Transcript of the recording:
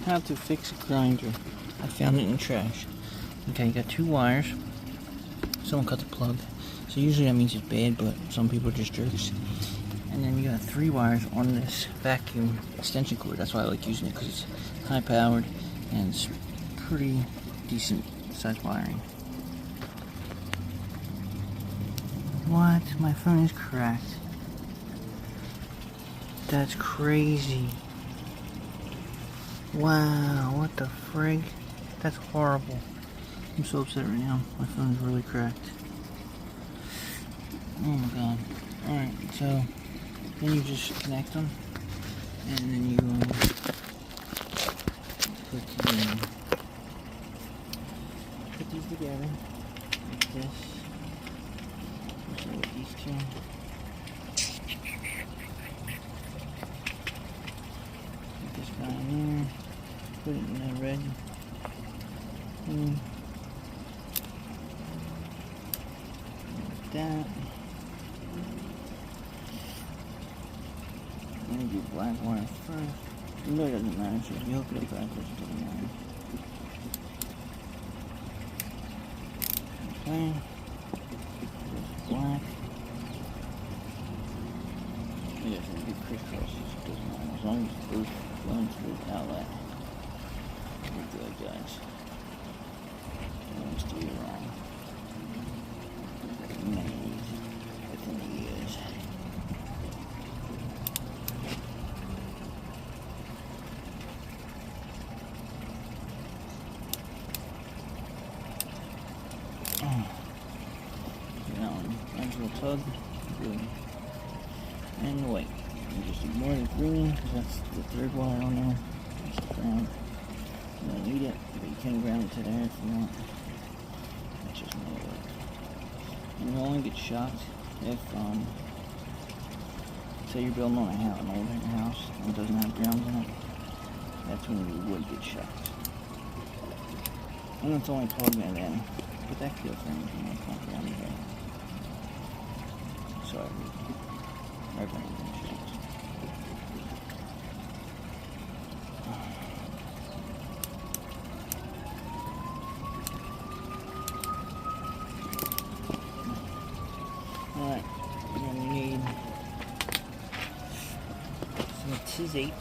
How to fix a grinder. I found it in the trash. Okay, you got 2 wires. Someone cut the plug. So usually that means it's bad, but some people are just jerks. And then you got 3 wires on this vacuum extension cord. That's why I like using it, because it's high powered and it's pretty decent size wiring. What? My phone is cracked. That's crazy. Wow, what the frig? That's horrible. I'm so upset right now. My phone is really cracked. Oh my god. Alright, so then you just connect them, and then you put these together like this. So with these 2. Put this guy in there. Put it in the red. Like that. I'm gonna do black wire first. It really doesn't matter, so if you hook it up backwards, it doesn't matter. Okay. There's black. Yeah, so you do crisscrosses, it doesn't matter. As long as it's both going through the outlet. We're good, guys. Don't steer it wrong. Made within the years. That one, nice little tug. Good. And the white. You just ignore the green, because that's the 3rd wire on there. That's the ground. You don't need it, but you can ground it to there if you want. That's just no work. And you'll only get shocked if, say you're building on an older house and it doesn't have grounds in it. That's when you would get shocked. And it's only plugged in. But that feels for anything that's not grounded there. Sorry. Everybody's been shocked. Alright, and then you need some Tizape.